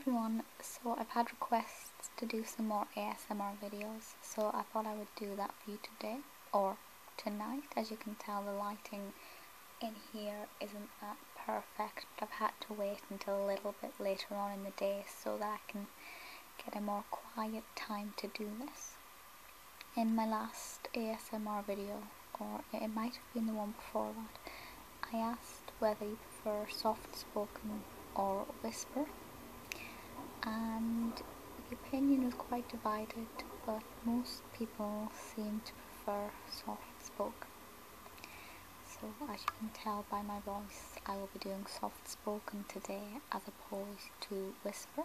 everyone, so I've had requests to do some more ASMR videos, so I thought I would do that for you today, or tonight. As you can tell, the lighting in here isn't that perfect, but I've had to wait until a little bit later on in the day so that I can get a more quiet time to do this. In my last ASMR video, or it might have been the one before that, I asked whether you prefer soft spoken or whisper, and the opinion was quite divided, but most people seem to prefer soft spoken. So as you can tell by my voice, I will be doing soft spoken today as opposed to whisper.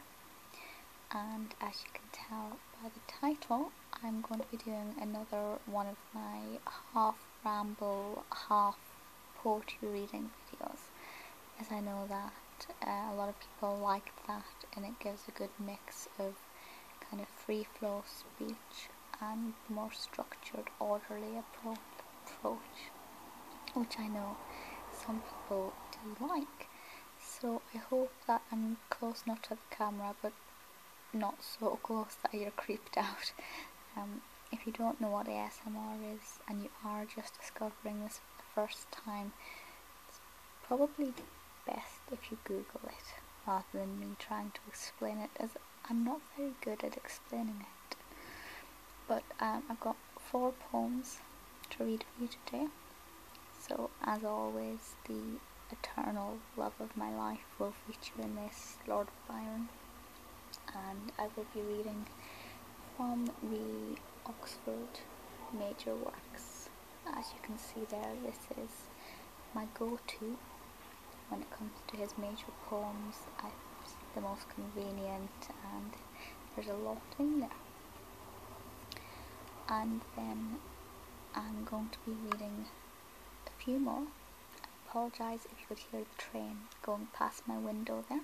And as you can tell by the title, I'm going to be doing another one of my half ramble, half poetry reading videos, as I know that a lot of people like that, and it gives a good mix of kind of free flow speech and more structured, orderly approach, which I know some people do like. So I hope that I'm close enough to the camera, but not so close that you're creeped out. If you don't know what ASMR is and you are just discovering this for the first time, it's probably best if you Google it rather than me trying to explain it, as I'm not very good at explaining it. But I've got 4 poems to read for you today. So as always, the eternal love of my life will feature in this, Lord Byron. And I will be reading from the Oxford Major Works. As you can see there, this is my go-to when it comes to his major poems. It's the most convenient and there's a lot in there. And then I'm going to be reading a few more. I apologise if you could hear the train going past my window there.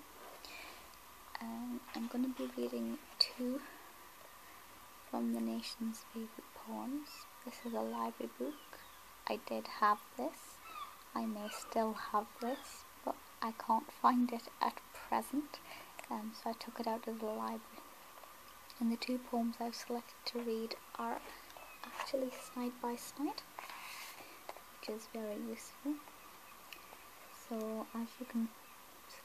I'm going to be reading 2 from the nation's favourite poems. This is a library book. I did have this. I may still have this, but I can't find it at present, so I took it out of the library. And the 2 poems I've selected to read are actually side by side, which is very useful. So as you can,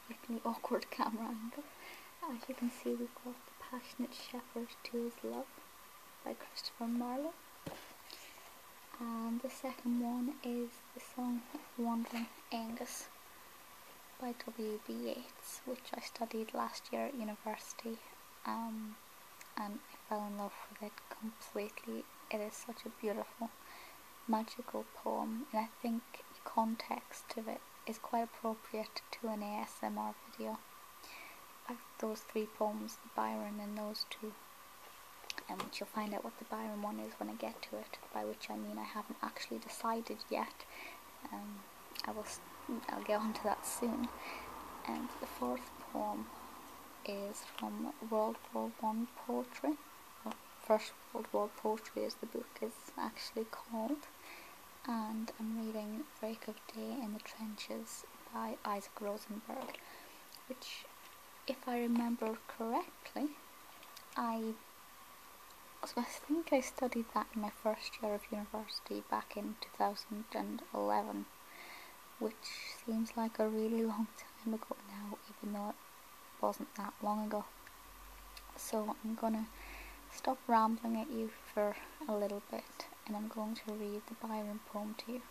slightly awkward camera angle, as you can see, we've got The Passionate Shepherd to His Love by Christopher Marlowe. And the second one is The Song of the Wandering Aengus by W.B. Yeats, which I studied last year at university, and I fell in love with it completely. It is such a beautiful, magical poem, and I think the context of it is quite appropriate to an ASMR video. Those 3 poems, Byron and those 2, which you'll find out what the Byron one is when I get to it, by which I mean I haven't actually decided yet. I'll get on to that soon. And the 4th poem is from World War I poetry, or First World War poetry as the book is actually called, and I'm reading Break of Day in the Trenches by Isaac Rosenberg, which, if I remember correctly, I think I studied that in my first year of university back in 2011, which seems like a really long time ago now, even though it wasn't that long ago. So I'm gonna stop rambling at you for a little bit, and I'm going to read the Byron poem to you.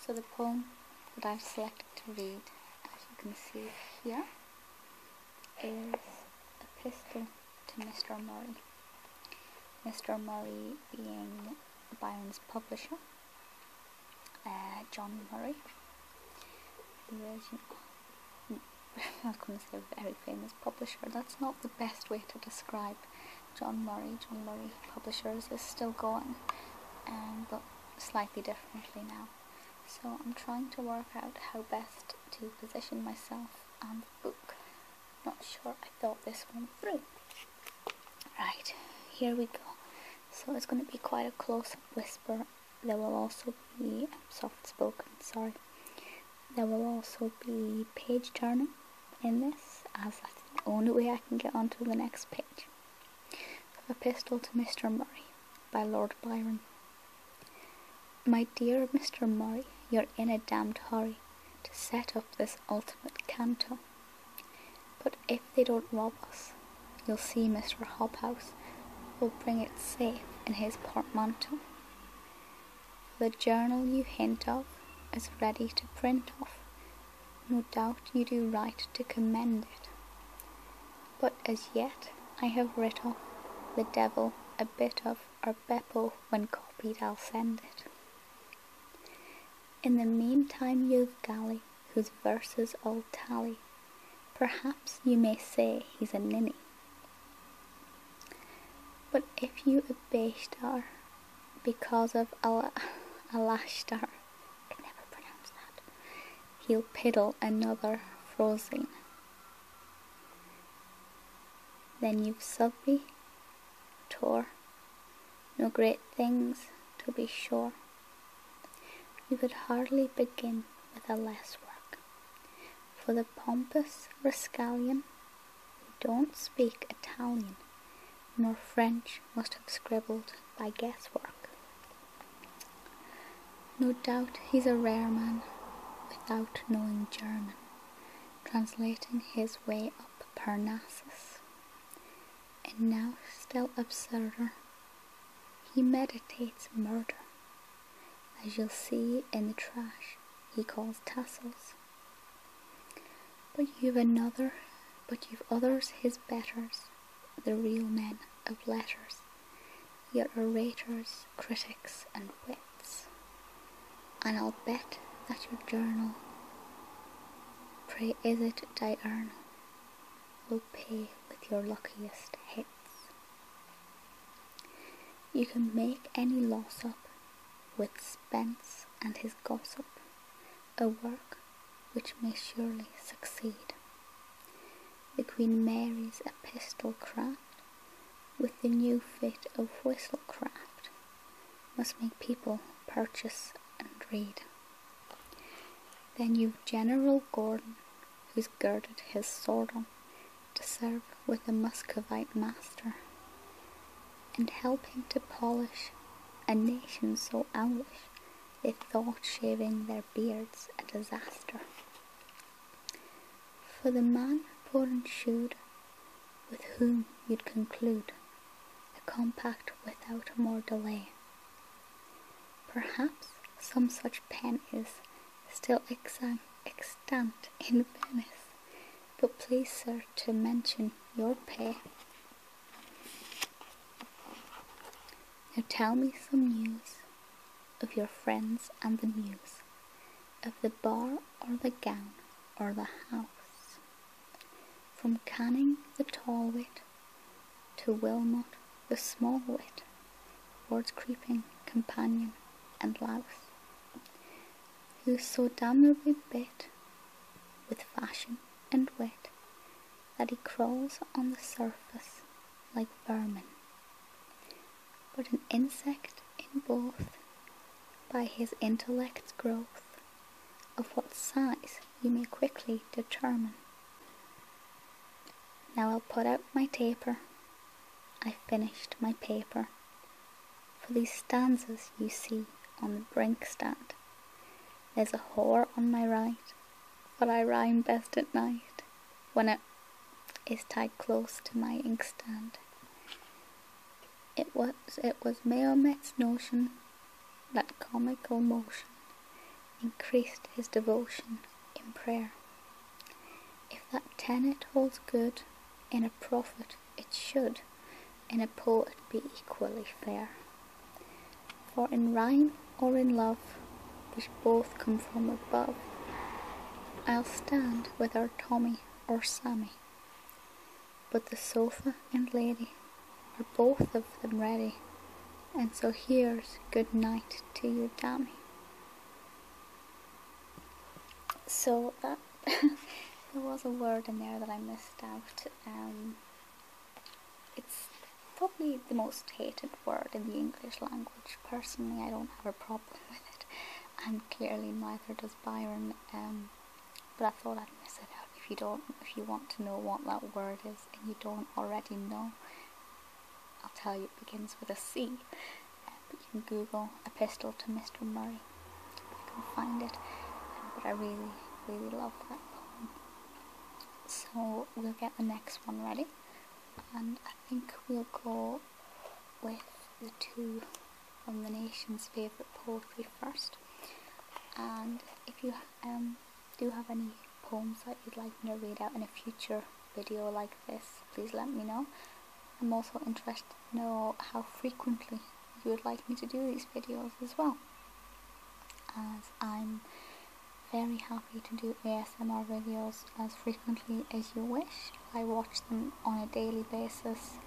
So the poem that I've selected to read, as you can see here, is Epistle to Mr. Murray. Mr. Murray being Byron's publisher, John Murray, who is, I was going to say a very famous publisher. That's not the best way to describe John Murray. John Murray Publishers is still going, but slightly differently now. So I'm trying to work out how best to position myself and the book. Not sure I thought this one through. Right, here we go. So it's going to be quite a close whisper. There will also be soft spoken, sorry. There will also be page turning in this, as that's the only way I can get onto the next page. Epistle to Mr. Murray by Lord Byron. My dear Mr. Murray, you're in a damned hurry to set up this ultimate canto. But if they don't rob us, you'll see Mr. Hobhouse will bring it safe in his portmanteau. The journal you hint of is ready to print off. No doubt you do right to commend it. But as yet I have writ off the devil a bit of, or Beppo, when copied I'll send it. In the meantime you've Galley, whose verses all tally. Perhaps you may say he's a ninny. But if you abased her because of Alashtar, I can never pronounce that, he'll piddle another Frozine. Then you've Subby, Tor, no great things to be sure. You could hardly begin with a less work, for the pompous rascallion who don't speak Italian nor French must have scribbled by guesswork. No doubt he's a rare man without knowing German, translating his way up Parnassus. And now still absurder, he meditates murder, as you'll see in the trash he calls tassels. But you've others his betters, the real men of letters, your orators, critics and wits. And I'll bet that your journal, pray is it diurnal, will pay with your luckiest hits. You can make any loss up with Spence and his gossip, a work which may surely succeed. The Queen Mary's Epistle craft, with the new fit of Whistlecraft, must make people purchase and read. Then you've General Gordon, who's girded his sword on to serve with the Muscovite master, and helping to polish a nation so owlish they thought shaving their beards a disaster. For the man poor and shoed, with whom you'd conclude a compact without more delay. Perhaps some such pen is still extant in Venice, but please, sir, to mention your pay. Now tell me some news of your friends and the muse, of the bar or the gown or the house. From Canning the tall wit to Wilmot the small wit, towards creeping companion and louse, who's so damnably bit with fashion and wit that he crawls on the surface like vermin, but an insect in both by his intellect's growth, of what size you may quickly determine. Now I'll put out my taper, I've finished my paper, for these stanzas you see on the brink stand. There's a whore on my right, but I rhyme best at night, when it is tied close to my inkstand. It was Mahomet's notion that comical motion increased his devotion in prayer. If that tenet holds good in a prophet, it should in a poet be equally fair. For in rhyme or in love, which both come from above, I'll stand with our Tommy or Sammy, but the sofa and lady are both of them ready, and so here's good night to you, dammy. So that there was a word in there that I missed out. It's probably the most hated word in the English language. Personally, I don't have a problem with it, and clearly neither does Byron, but I thought I'd miss it out if you want to know what that word is and you don't already know, I'll tell you it begins with a C. But you can Google Epistle to Mr. Murray if you can find it. But I really, really love that poem. So we'll get the next one ready, and I think we'll go with the two from the nation's favourite poetry first. And if you do have any poems that you'd like me to read out in a future video like this, please let me know. I'm also interested to know how frequently you would like me to do these videos as well, as I'm very happy to do ASMR videos as frequently as you wish. I watch them on a daily basis,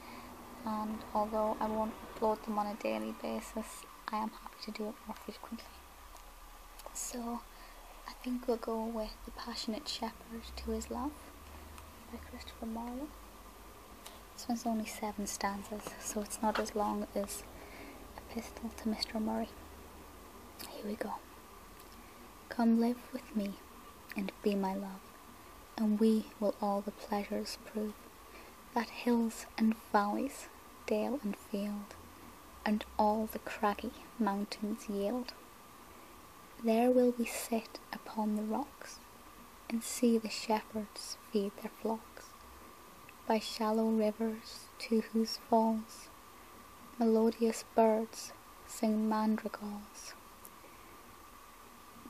and although I won't upload them on a daily basis, I am happy to do it more frequently. So I think we'll go with The Passionate Shepherd to His Love by Christopher Marlowe. This one's only 7 stanzas, so it's not as long as Epistle to Mr. Murray. Here we go. Come live with me, and be my love, and we will all the pleasures prove that hills and valleys, dale and field, and all the craggy mountains yield. There will we sit upon the rocks, and see the shepherds feed their flocks, by shallow rivers to whose falls melodious birds sing madrigals.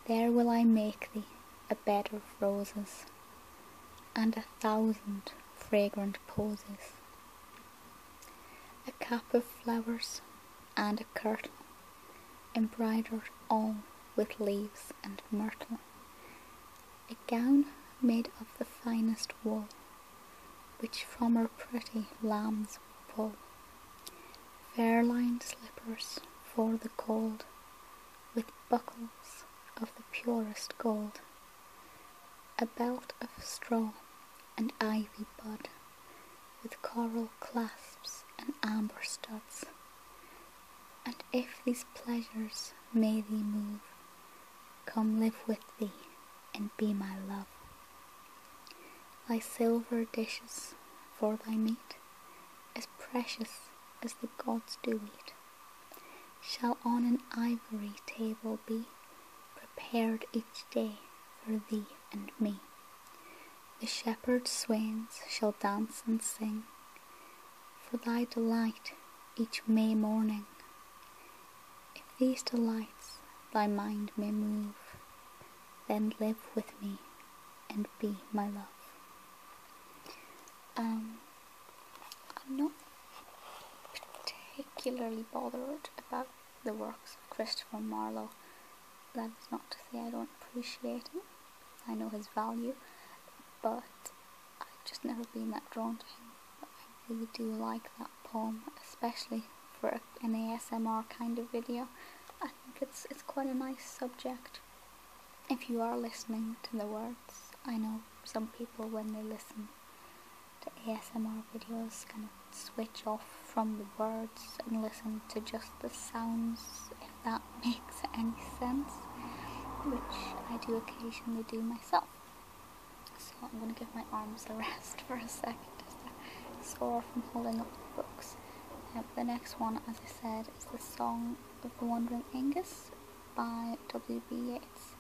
There will I make thee a bed of roses, and 1,000 fragrant posies, a cap of flowers, and a kirtle, embroidered all with leaves and myrtle, a gown made of the finest wool, which from her pretty lambs pull, fair-lined slippers for the cold, with buckles of the purest gold, a belt of straw and ivy bud, with coral clasps and amber studs. And if these pleasures may thee move, come live with thee and be my love. Thy silver dishes for thy meat, as precious as the gods do eat, shall on an ivory table be, prepared each day for thee and me. The shepherd swains shall dance and sing for thy delight each May morning. If these delights thy mind may move, then live with me and be my love. I'm not particularly bothered about the works of Christopher Marlowe. That is not to say I don't appreciate him. I know his value, but I've just never been that drawn to him. But I really do like that poem, especially for an ASMR kind of video. I think it's quite a nice subject. If you are listening to the words, I know some people when they listen to ASMR videos kind of switch off from the words and listen to just the sounds, if that makes any sense, which I do occasionally do myself. So I'm going to give my arms a rest for a second as they're sore from holding up the books. The next one, as I said, is the Song of the Wandering Aengus by W.B. Yeats.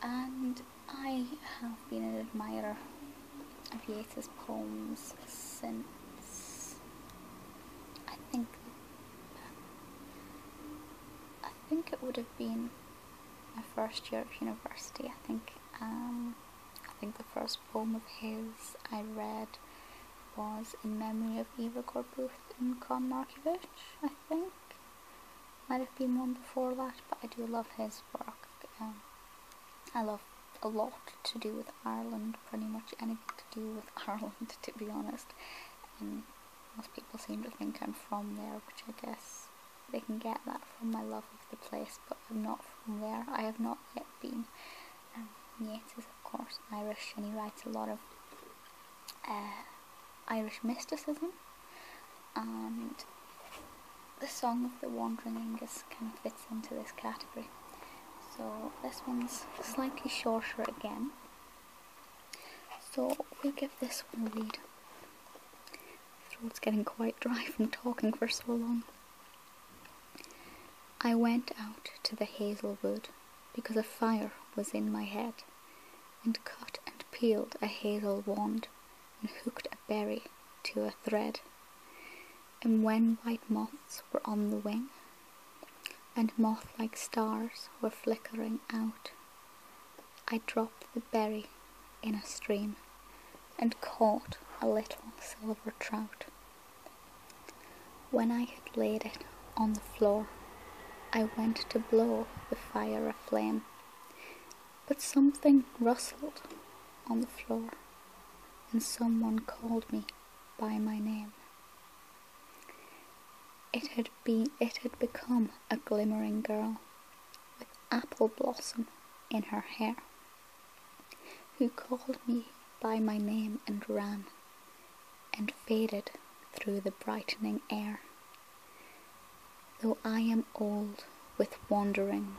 And I have been an admirer of Yeats's poems since I think it would have been my first year of university. I think the first poem of his I read was In Memory of Eva Corbuth in Con Markievicz, I think. Might have been one before that, but I do love his work. I love a lot to do with Ireland, pretty much anything to do with Ireland, to be honest. And most people seem to think I'm from there, which I guess they can get that from my love of the place, but I'm not from there. I have not yet been. Yeats is of course Irish, and he writes a lot of Irish mysticism, and the Song of the Wandering Aengus kind of fits into this category. So this one's slightly shorter again, So we'll give this one a read. Throat's getting quite dry from talking for so long. I went out to the hazel wood because a fire was in my head, and cut and peeled a hazel wand and hooked a berry to a thread. And when white moths were on the wing, and moth-like stars were flickering out, I dropped the berry in a stream and caught a little silver trout. When I had laid it on the floor, I went to blow the fire aflame, but something rustled on the floor, and someone called me by my name. It had become a glimmering girl with apple blossom in her hair, who called me by my name and ran, and faded through the brightening air. Though I am old with wandering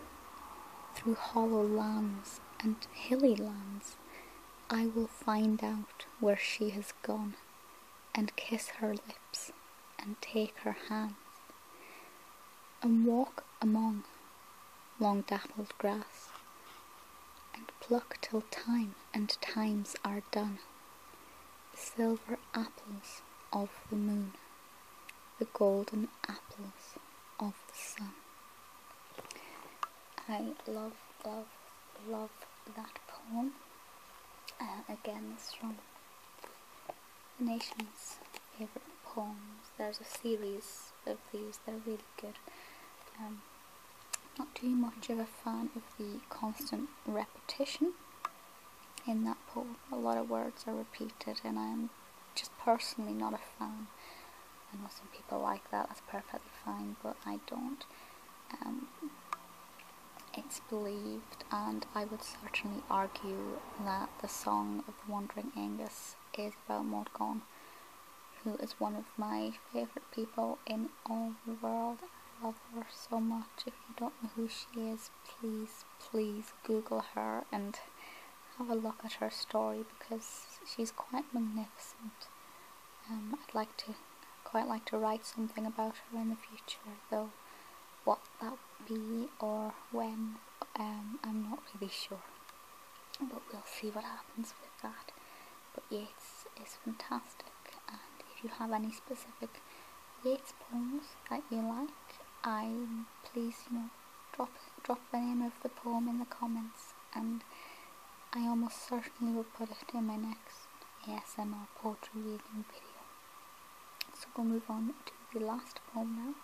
through hollow lands and hilly lands, I will find out where she has gone, and kiss her lips and take her hands, and walk among long dappled grass, and pluck till time and times are done the silver apples of the moon, the golden apples of the sun. I love that poem. Again, it's from the nation's favourite poems. There's a series of these that are really good. Not too much of a fan of the constant repetition in that poem. A lot of words are repeated, and I'm just personally not a fan. I know some people like that, that's perfectly fine, but I don't. It's believed, and I would certainly argue, that the Song of the Wandering Aengus is about Maud Gonne, who is one of my favourite people in all the world. I love her so much. If you don't know who she is, please Google her and have a look at her story, because she's quite magnificent. I'd quite like to write something about her in the future, though what that would be or when, I'm not really sure, but we'll see what happens with that. But Yeats is fantastic, and if you have any specific Yeats poems that you like, please drop the name of the poem in the comments, and I almost certainly will put it in my next ASMR poetry reading video. So we'll move on to the last poem now.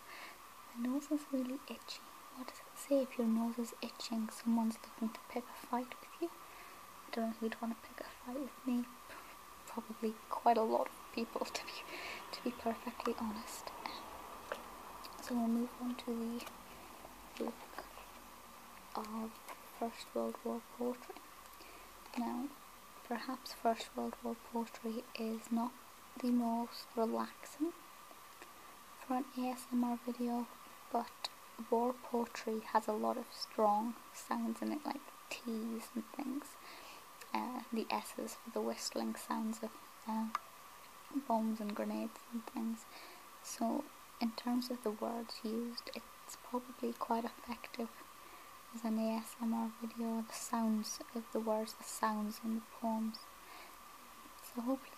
My nose is really itchy. What does it say? If your nose is itching, someone's looking to pick a fight with you. I don't know who'd want to pick a fight with me. Probably quite a lot of people, to be perfectly honest. So we'll move on to the book of First World War poetry. Now, perhaps First World War poetry is not the most relaxing for an ASMR video, but war poetry has a lot of strong sounds in it, like T's and things. The S's for the whistling sounds of bombs and grenades and things. So in terms of the words used, it's probably quite effective as an ASMR video, the sounds of the words, the sounds in the poems. So hopefully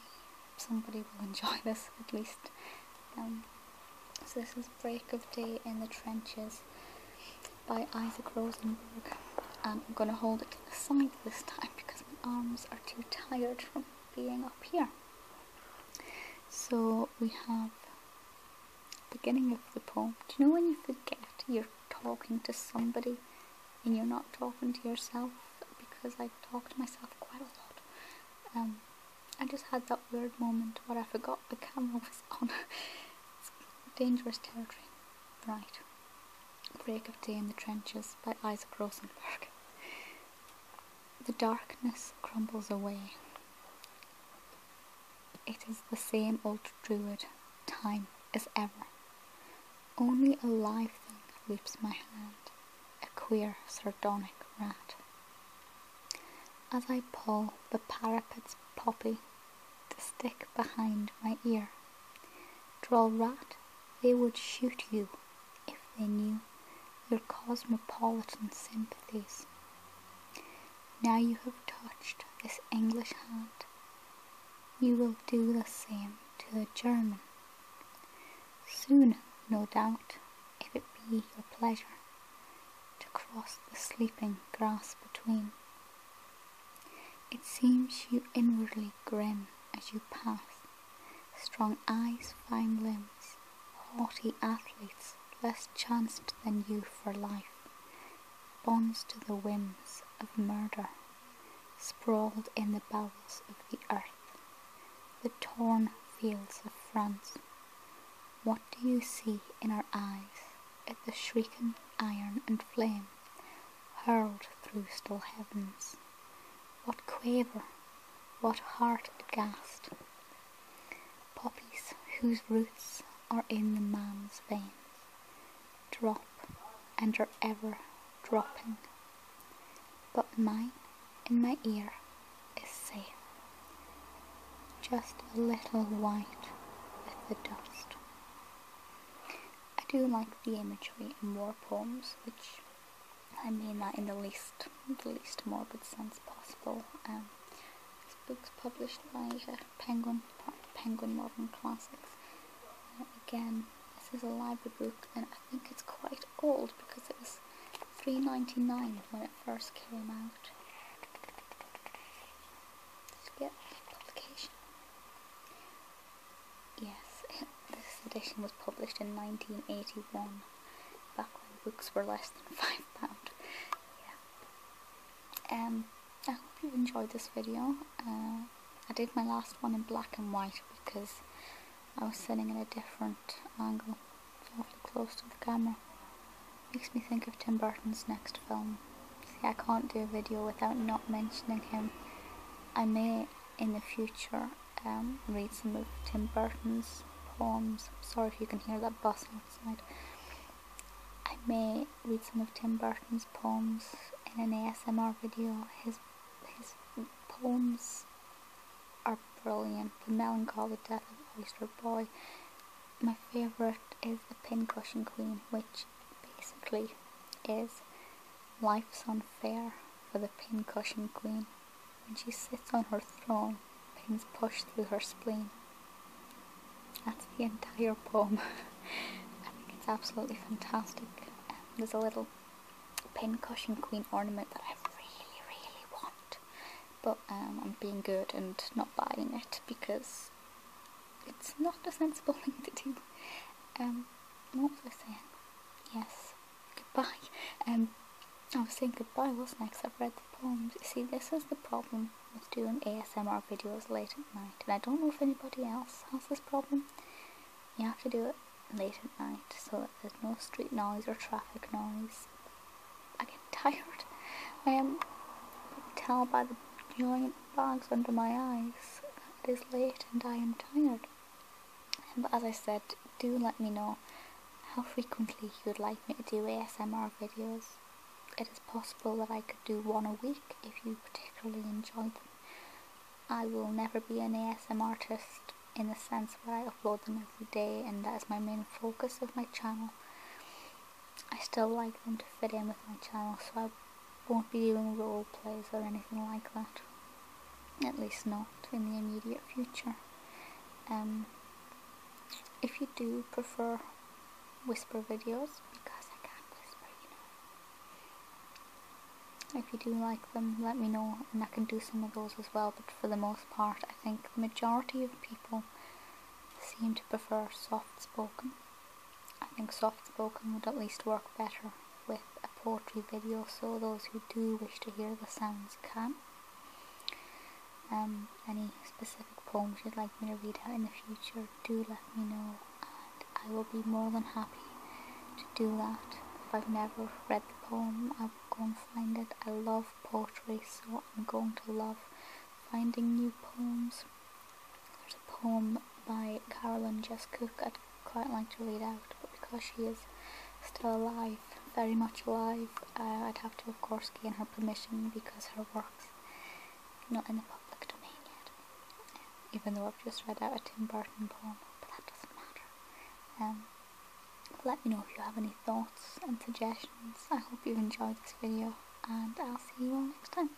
somebody will enjoy this at least. So this is Break of Day in the Trenches by Isaac Rosenberg, and I'm going to hold it to the side this time because my arms are too tired from being up here. So we have the beginning of the poem. Do you know when you forget you're talking to somebody and you're not talking to yourself? Because I talk to myself quite a lot. I just had that weird moment where I forgot the camera was on. It's dangerous territory. Right. Break of Day in the Trenches by Isaac Rosenberg. The darkness crumbles away. It is the same old druid, time as ever. Only a live thing leaps my hand, a queer sardonic rat. as I pull the parapet's poppy, the stick behind my ear. Droll rat, they would shoot you if they knew your cosmopolitan sympathies. Now you have touched this English hand, you will do the same to the German. Soon, no doubt, if it be your pleasure, to cross the sleeping grass between. It seems you inwardly grin as you pass, strong eyes, fine limbs, haughty athletes, less chanced than you for life, bonds to the whims of murder, sprawled in the bowels of the earth, the torn fields of France. What do you see in our eyes at the shrieking iron and flame, hurled through still heavens? What quaver, what heart aghast? Poppies whose roots are in the man's veins, drop and are ever dropping, but mine in my ear is safe, just a little white with the dust. I do like the imagery in war poems, which I mean that in the least morbid sense possible. This book's published by Penguin, part of Penguin Modern Classics. Again, this is a library book, and I think it's quite old because it was $3.99 when it first came out. Let's get publication. Yes, this edition was published in 1981, back when books were less than £5. Yeah. I hope you enjoyed this video. I did my last one in black and white because I was sitting in a different angle, awfully close to the camera. Makes me think of Tim Burton's next film. See, I can't do a video without not mentioning him. I may, in the future, read some of Tim Burton's poems. Sorry if you can hear that bus outside. I may read some of Tim Burton's poems in an ASMR video. His poems are brilliant. The Melancholy Death of Oyster Boy. My favourite is The Pincushion Queen, which basically is life's unfair for the Pincushion Queen. When she sits on her throne, pins push through her spleen. That's the entire poem. I think it's absolutely fantastic. There's a little Pincushion Queen ornament that I really want, but I'm being good and not buying it because it's not a sensible thing to do. What was I saying? Yes, goodbye. I was saying goodbye, wasn't I? Because I've read the poems. You see, this is the problem with doing ASMR videos late at night, and I don't know if anybody else has this problem. You have to do it late at night so that there's no street noise or traffic noise. I get tired. I am tell by the giant bags under my eyes that it is late and I am tired. But as I said, do let me know how frequently you would like me to do ASMR videos. It is possible that I could do one a week if you particularly enjoyed them. I will never be an ASMR artist in the sense where I upload them every day and that is my main focus of my channel. I still like them to fit in with my channel, so I won't be doing role plays or anything like that. At least not in the immediate future. If you do prefer whisper videos, because I can't whisper, you know. If you do like them, let me know and I can do some of those as well, but for the most part I think the majority of people seem to prefer soft spoken. I think soft spoken would at least work better with a poetry video, so those who do wish to hear the sounds can. Any specific poems you'd like me to read out in the future, do let me know and I will be more than happy to do that. If I've never read the poem, I will go and find it. I love poetry, so I'm going to love finding new poems. There's a poem by Carolyn Jess Cook I'd quite like to read out, but because she is still alive, very much alive, I'd have to of course gain her permission because her works not in the public domain yet, even though I've just read out a Tim Burton poem, but that doesn't matter. Let me know if you have any thoughts and suggestions. I hope you've enjoyed this video, and I'll see you all next time.